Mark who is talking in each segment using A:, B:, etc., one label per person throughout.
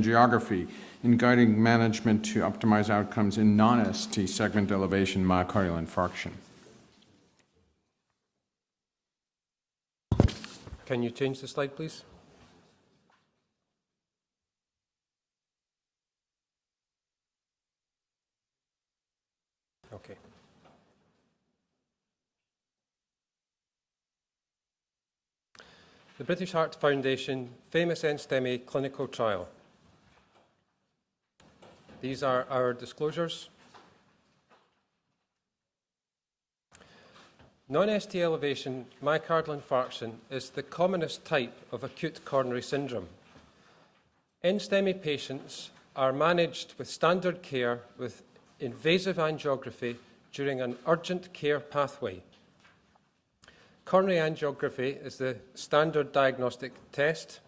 A: Angiography in guiding management to optimize outcomes in non-ST segment elevation myocardial infarction.
B: Can you change the slide, please? Okay. The British Heart Foundation famous NSTEMI clinical trial. These are our disclosures. Non-ST elevation myocardial infarction is the commonest type of acute coronary syndrome. NSTEMI patients are managed with standard care with invasive angiography during an urgent care pathway. Coronary angiography is the standard diagnostic test,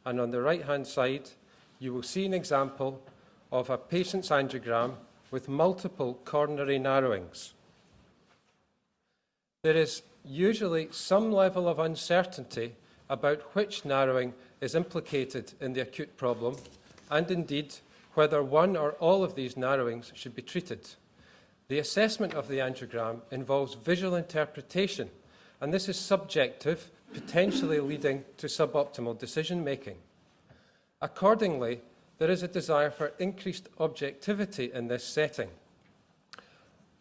B: and on the right-hand side you will see an example of a patient's angiogram with multiple coronary narrowings. There is usually some level of uncertainty about which narrowing is implicated in the acute problem, and indeed whether one or all of these narrowings should be treated. The assessment of the angiogram involves visual interpretation, and this is subjective, potentially leading to suboptimal decision-making. Accordingly, there is a desire for increased objectivity in this setting.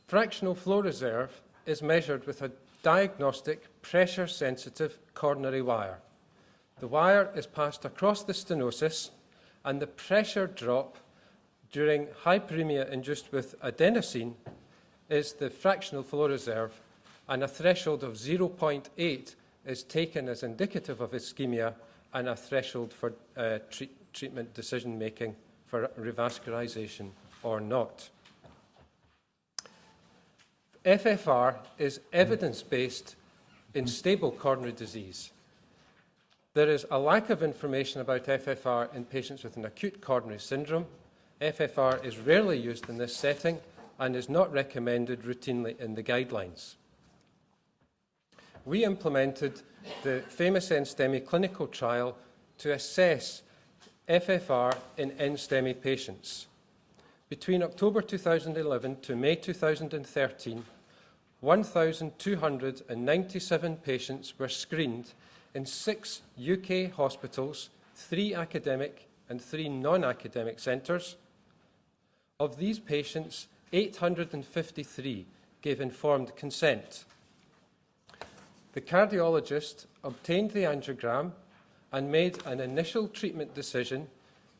B: Fractional flow reserve is measured with a diagnostic pressure-sensitive coronary wire. The wire is passed across the stenosis, and the pressure drop during hyperemia induced with adenosine is the fractional flow reserve, and a threshold of 0.8 is taken as indicative of ischemia and a threshold for treatment decision-making for revascularization or not. FFR is evidence-based in stable coronary disease. There is a lack of information about FFR in patients with an acute coronary syndrome. FFR is rarely used in this setting and is not recommended routinely in the guidelines. We implemented the famous NSTEMI clinical trial to assess FFR in NSTEMI patients. Between October 2011 to May 2013, 1,297 patients were screened in 6 UK hospitals, 3 academic and 3 non-academic centres. Of these patients, 853 gave informed consent. The cardiologist obtained the angiogram and made an initial treatment decision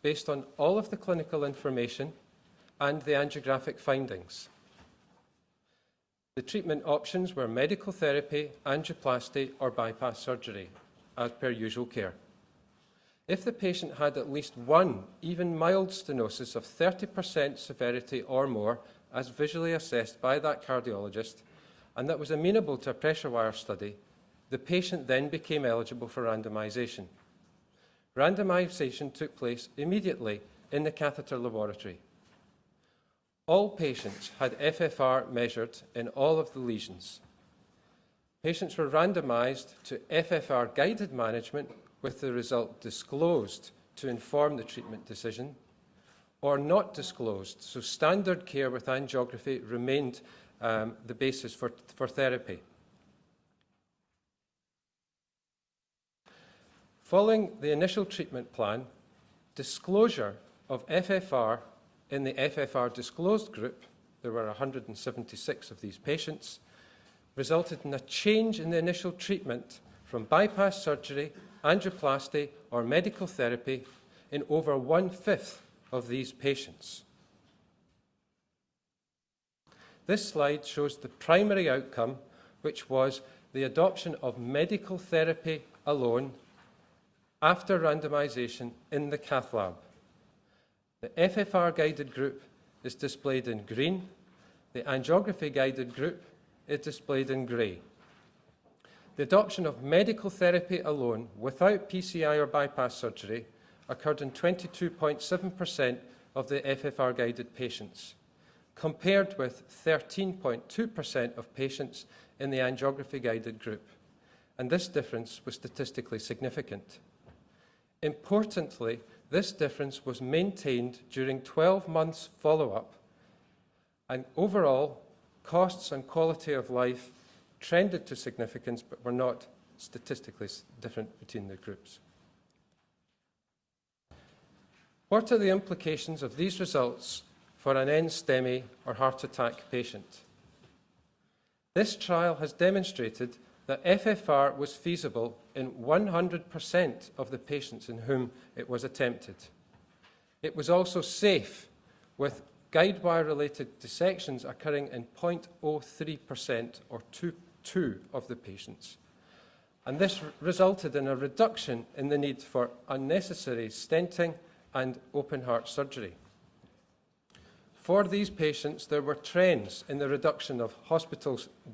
B: based on all of the clinical information and the angiographic findings. The treatment options were medical therapy, angioplasty or bypass surgery, as per usual care. If the patient had at least one, even mild stenosis of 30% severity or more, as visually assessed by that cardiologist, and that was amenable to a pressure wire study, the patient then became eligible for randomization. Randomization took place immediately in the catheter laboratory. All patients had FFR measured in all of the lesions. Patients were randomized to FFR-guided management with the result disclosed to inform the treatment decision, or not disclosed, so standard care with angiography remained the basis for therapy. Following the initial treatment plan, disclosure of FFR in the FFR disclosed group, there were 176 of these patients, resulted in a change in the initial treatment from bypass surgery, angioplasty or medical therapy in over 1/5 of these patients. This slide shows the primary outcome, which was the adoption of medical therapy alone after randomization in the Cath lab. The FFR-guided group is displayed in green. The angiography-guided group is displayed in grey. The adoption of medical therapy alone without PCI or bypass surgery occurred in 22.7% of the FFR-guided patients, compared with 13.2% of patients in the angiography-guided group, and this difference was statistically significant. Importantly, this difference was maintained during 12 months follow-up, and overall, costs and quality of life trended to significance but were not statistically different between the groups. What are the implications of these results for an NSTEMI or heart attack patient? This trial has demonstrated that FFR was feasible in 100% of the patients in whom it was attempted. It was also safe, with guide wire-related dissections occurring in 0.03% or 2 of the patients. And this resulted in a reduction in the need for unnecessary stenting and open heart surgery. For these patients, there were trends in the reduction of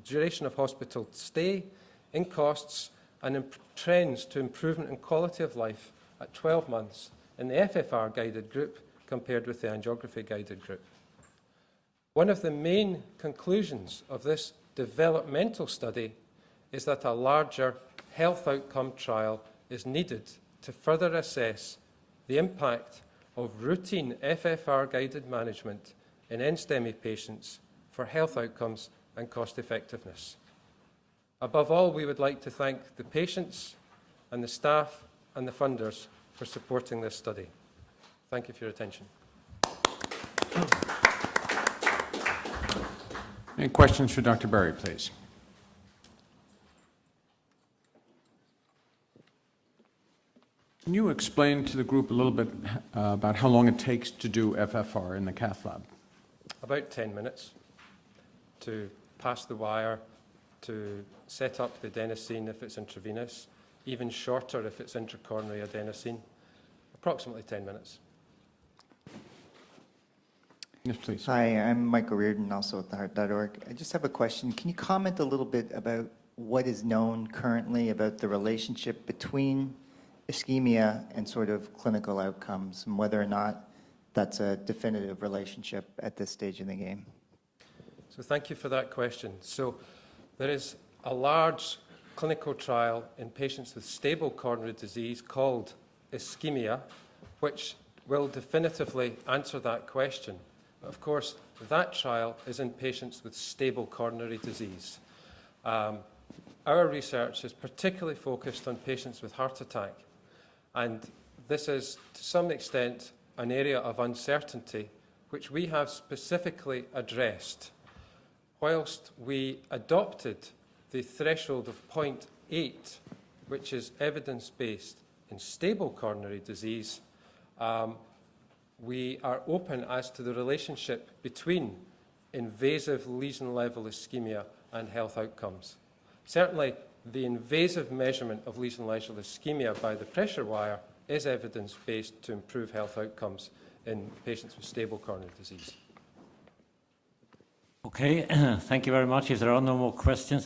B: duration of hospital stay, in costs, and in trends to improvement in quality of life at 12 months in the FFR guided group compared with the angiography guided group. One of the main conclusions of this developmental study is that a larger health outcome trial is needed to further assess the impact of routine FFR-guided management in NSTEMI patients for health outcomes and cost effectiveness. Above all, we would like to thank the patients and the staff and the funders for supporting this study. Thank you for your attention.
A: Any questions for Dr. Berry, please? Can you explain to the group a little bit about how long it takes to do FFR in the Cath lab?
B: About 10 minutes to pass the wire, to set up the adenosine if it's intravenous, even shorter if it's intracoronary adenosine, approximately 10 minutes.
A: Yes, please.
C: Hi, I'm Michael Reardon, also at theheart.org. I just have a question. Can you comment a little bit about what is known currently about the relationship between ischemia and sort of clinical outcomes, and whether or not that's a definitive relationship at this stage in the game?
B: So thank you for that question. So there is a large clinical trial in patients with stable coronary disease called ischemia, which will definitively answer that question. Of course, that trial is in patients with stable coronary disease. Our research is particularly focused on patients with heart attack, and this is, to some extent, an area of uncertainty which we have specifically addressed. Whilst we adopted the threshold of 0.8, which is evidence-based in stable coronary disease, we are open as to the relationship between invasive lesion-level ischemia and health outcomes. Certainly, the invasive measurement of lesion-level ischemia by the pressure wire is evidence-based to improve health outcomes in patients with stable coronary disease.
D: Okay, thank you very much. If there are no more questions,